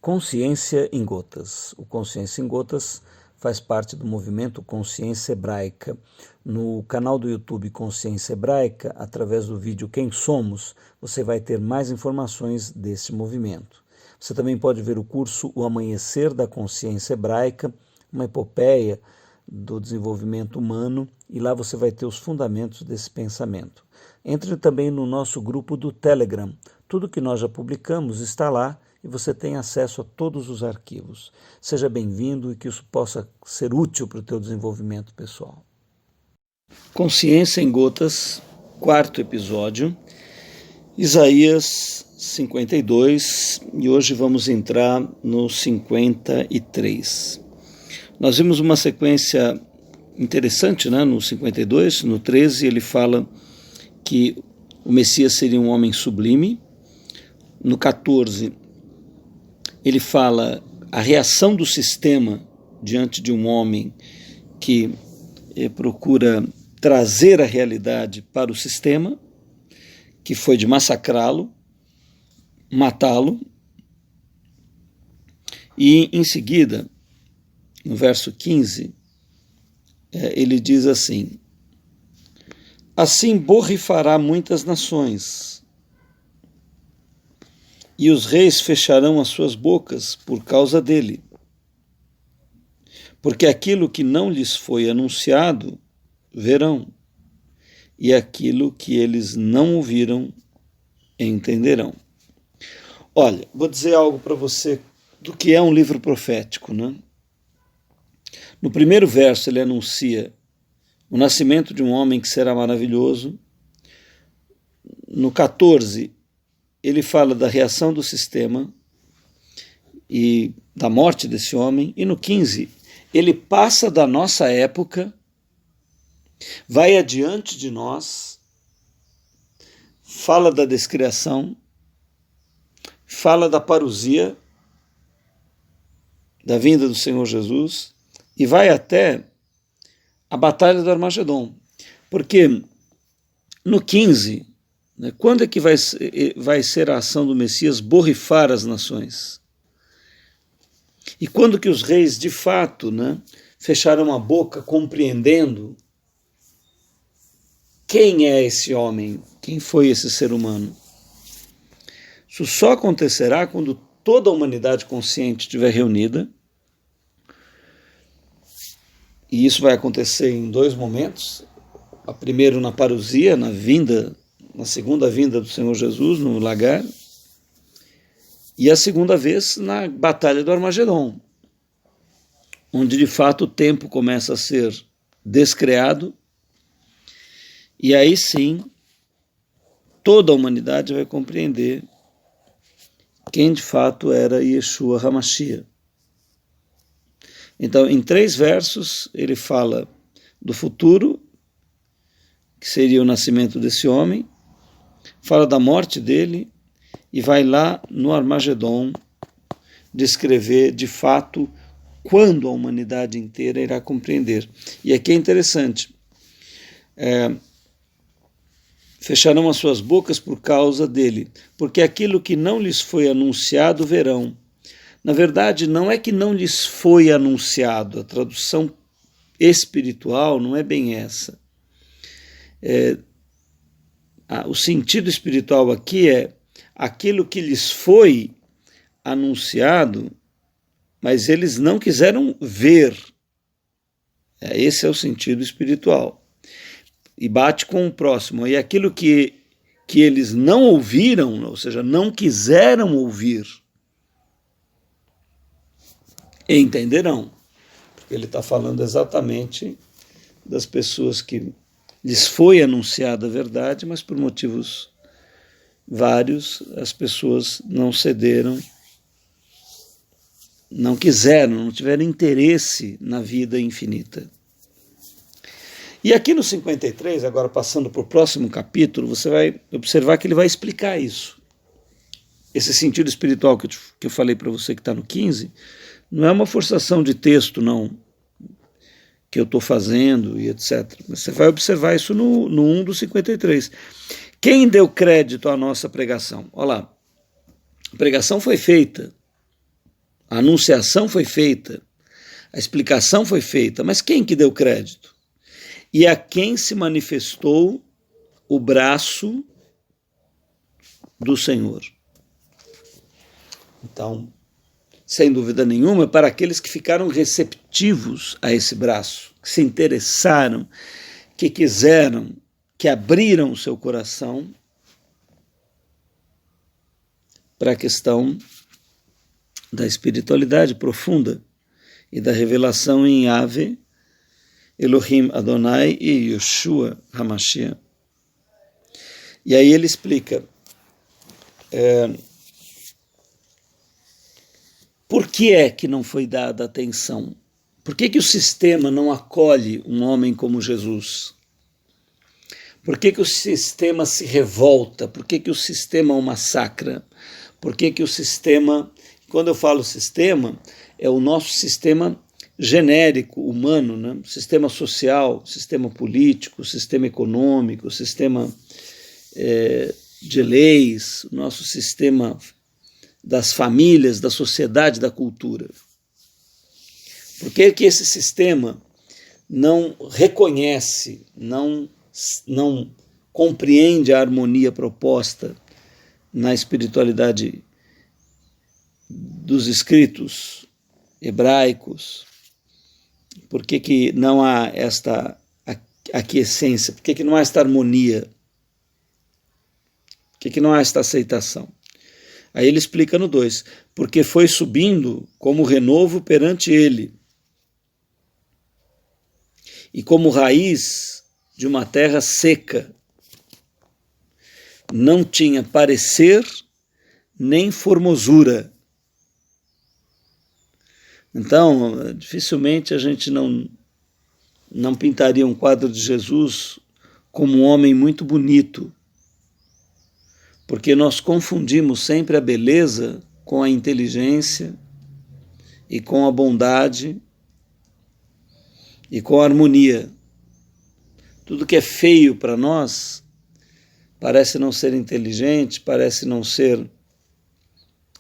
Consciência em Gotas. O Consciência em Gotas faz parte do movimento Consciência Hebraica. No canal do YouTube Consciência Hebraica, através do vídeo Quem Somos, você vai ter mais informações desse movimento. Você também pode ver o curso O Amanhecer da Consciência Hebraica, uma epopeia do desenvolvimento humano, e lá você vai ter os fundamentos desse pensamento. Entre também no nosso grupo do Telegram. Tudo que nós já publicamos está lá e você tem acesso a todos os arquivos. Seja bem-vindo e que isso possa ser útil para o teu desenvolvimento pessoal. Consciência em Gotas, 4º episódio, Isaías 52, e hoje vamos entrar no 53. Nós vimos uma sequência interessante, né? No 52, no 13 ele fala que o Messias seria um homem sublime. No 14 ele fala a reação do sistema diante de um homem que procura trazer a realidade para o sistema, que foi de massacrá-lo, matá-lo. E em seguida, no verso 15, ele diz assim: assim borrifará muitas nações, e os reis fecharão as suas bocas por causa dele, porque aquilo que não lhes foi anunciado, verão, e aquilo que eles não ouviram, entenderão. Olha, vou dizer algo para você do que é um livro profético, né? No primeiro verso ele anuncia o nascimento de um homem que será maravilhoso. No 14 ele fala da reação do sistema e da morte desse homem. E no 15 ele passa da nossa época, vai adiante de nós, fala da descriação, fala da parousia, da vinda do Senhor Jesus, e vai até a batalha do Armagedon. Porque no 15, né, quando é que vai ser a ação do Messias borrifar as nações? E quando que os reis, de fato, né, fecharam a boca compreendendo quem é esse homem, quem foi esse ser humano? Isso só acontecerá quando toda a humanidade consciente estiver reunida. E isso vai acontecer em 2 momentos. A primeira na parousia, na segunda vinda do Senhor Jesus no lagar, e a segunda vez na batalha do Armagedon, onde de fato o tempo começa a ser descreado, e aí sim toda a humanidade vai compreender quem de fato era Yeshua HaMashiach. Então, em 3 versos, ele fala do futuro, que seria o nascimento desse homem, fala da morte dele, e vai lá no Armagedon descrever de fato quando a humanidade inteira irá compreender. E aqui é interessante, fecharão as suas bocas por causa dele, porque aquilo que não lhes foi anunciado verão. Na verdade, não é que não lhes foi anunciado, a tradução espiritual não é bem essa. O sentido espiritual aqui é aquilo que lhes foi anunciado, mas eles não quiseram ver. Esse é o sentido espiritual. E bate com o próximo. E aquilo que eles não ouviram, ou seja, não quiseram ouvir, entenderão. Porque ele está falando exatamente das pessoas que lhes foi anunciada a verdade, mas por motivos vários as pessoas não cederam, não quiseram, não tiveram interesse na vida infinita. E aqui no 53, agora passando para o próximo capítulo, você vai observar que ele vai explicar isso. Esse sentido espiritual que eu falei para você que está no 15, não é uma forçação de texto, não, que eu estou fazendo e etc. Mas você vai observar isso no 1 do 53. Quem deu crédito à nossa pregação? Olha lá, a pregação foi feita A anunciação foi feita, a explicação foi feita, mas quem que deu crédito? E a quem se manifestou o braço do Senhor? Então, sem dúvida nenhuma, para aqueles que ficaram receptivos a esse braço, que se interessaram, que quiseram, que abriram o seu coração para a questão da espiritualidade profunda e da revelação em Yahvé, Elohim Adonai e Yeshua HaMashiach. E aí ele explica por que é que não foi dada atenção? Por que o sistema não acolhe um homem como Jesus? Por que o sistema se revolta? Por que o sistema o massacra? Por que o sistema, quando eu falo sistema, é o nosso sistema genérico, humano, né? Sistema social, sistema político, sistema econômico, sistema de leis, nosso sistema das famílias, da sociedade, da cultura. Por que esse sistema não reconhece, não compreende a harmonia proposta na espiritualidade dos escritos hebraicos? Por que não há esta aquiescência? Por que não há esta harmonia? Por que não há esta aceitação? Aí ele explica no 2, porque foi subindo como renovo perante ele, e como raiz de uma terra seca, não tinha parecer nem formosura. Então, dificilmente a gente não pintaria um quadro de Jesus como um homem muito bonito, porque nós confundimos sempre a beleza com a inteligência e com a bondade e com a harmonia. Tudo que é feio para nós parece não ser inteligente, parece não ser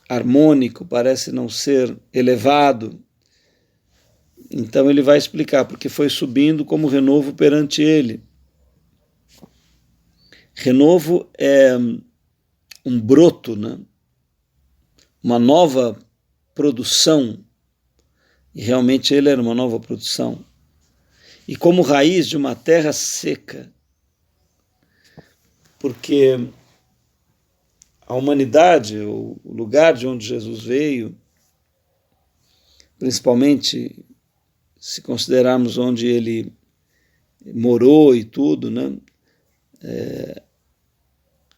harmônico, parece não ser elevado. Então ele vai explicar, porque foi subindo como renovo perante ele. Renovo é um broto, né? Uma nova produção, e realmente ele era uma nova produção. E como raiz de uma terra seca, porque a humanidade, o lugar de onde Jesus veio, principalmente se considerarmos onde ele morou e tudo, né?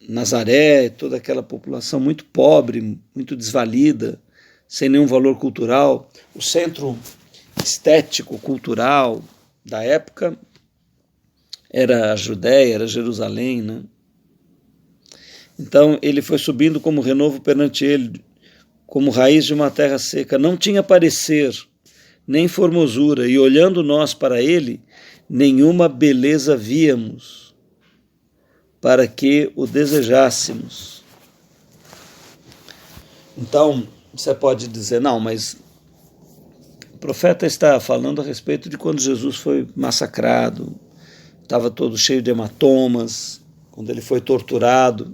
Nazaré, toda aquela população muito pobre, muito desvalida, sem nenhum valor cultural, o centro estético, cultural da época era a Judéia, era Jerusalém, né? Então ele foi subindo como renovo perante ele, como raiz de uma terra seca, não tinha parecer, nem formosura, e olhando nós para ele, nenhuma beleza víamos, para que o desejássemos. Então, você pode dizer, não, mas o profeta está falando a respeito de quando Jesus foi massacrado, estava todo cheio de hematomas, quando ele foi torturado.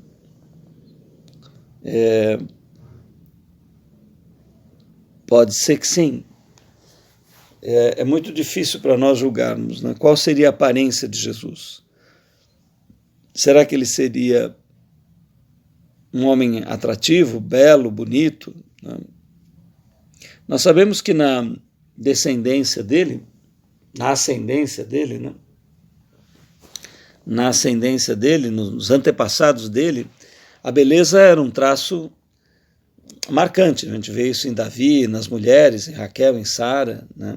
Pode ser que sim. É muito difícil para nós julgarmos, né? Qual seria a aparência de Jesus. Será que ele seria um homem atrativo, belo, bonito? Né? Nós sabemos que na descendência dele, na ascendência dele, né? Na ascendência dele, nos antepassados dele, a beleza era um traço marcante. A gente vê isso em Davi, nas mulheres, em Raquel, em Sara, né?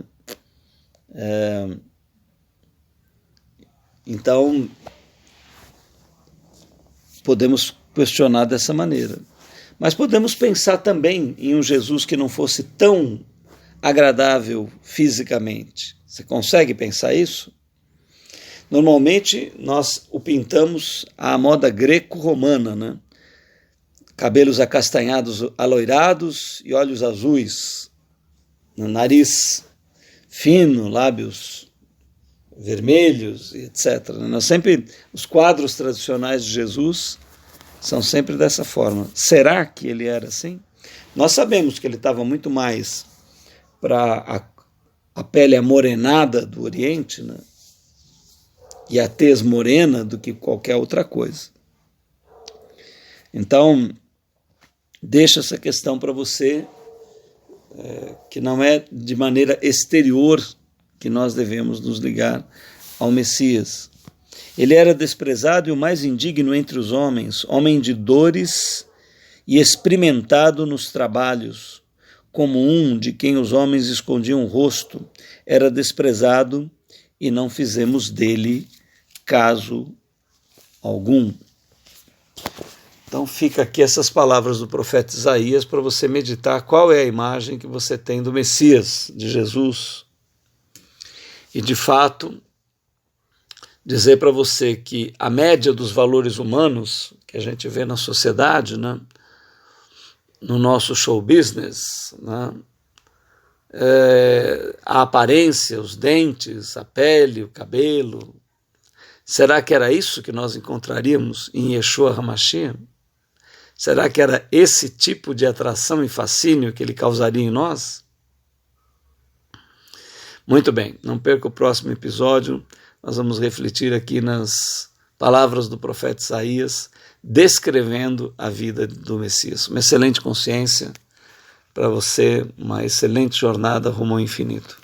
Então, podemos questionar dessa maneira. Mas podemos pensar também em um Jesus que não fosse tão agradável fisicamente. Você consegue pensar isso? Normalmente nós o pintamos à moda greco-romana, né? cabelos acastanhados, aloirados e olhos azuis, nariz fino, lábios vermelhos, etc. Os quadros tradicionais de Jesus são sempre dessa forma. Será que ele era assim? Nós sabemos que ele estava muito mais para a pele amorenada do Oriente, né? E a tez morena do que qualquer outra coisa. Então, deixa essa questão para você, que não é de maneira exterior que nós devemos nos ligar ao Messias. Ele era desprezado e o mais indigno entre os homens, homem de dores e experimentado nos trabalhos, como um de quem os homens escondiam o rosto, era desprezado e não fizemos dele caso algum. Então fica aqui essas palavras do profeta Isaías para você meditar qual é a imagem que você tem do Messias, de Jesus. E de fato, dizer para você que a média dos valores humanos que a gente vê na sociedade, né, no nosso show business, né, a aparência, os dentes, a pele, o cabelo, será que era isso que nós encontraríamos em Yeshua HaMashiach? Será que era esse tipo de atração e fascínio que ele causaria em nós? Muito bem, não perca o próximo episódio. Nós vamos refletir aqui nas palavras do profeta Isaías, descrevendo a vida do Messias. Uma excelente consciência para você, uma excelente jornada rumo ao infinito.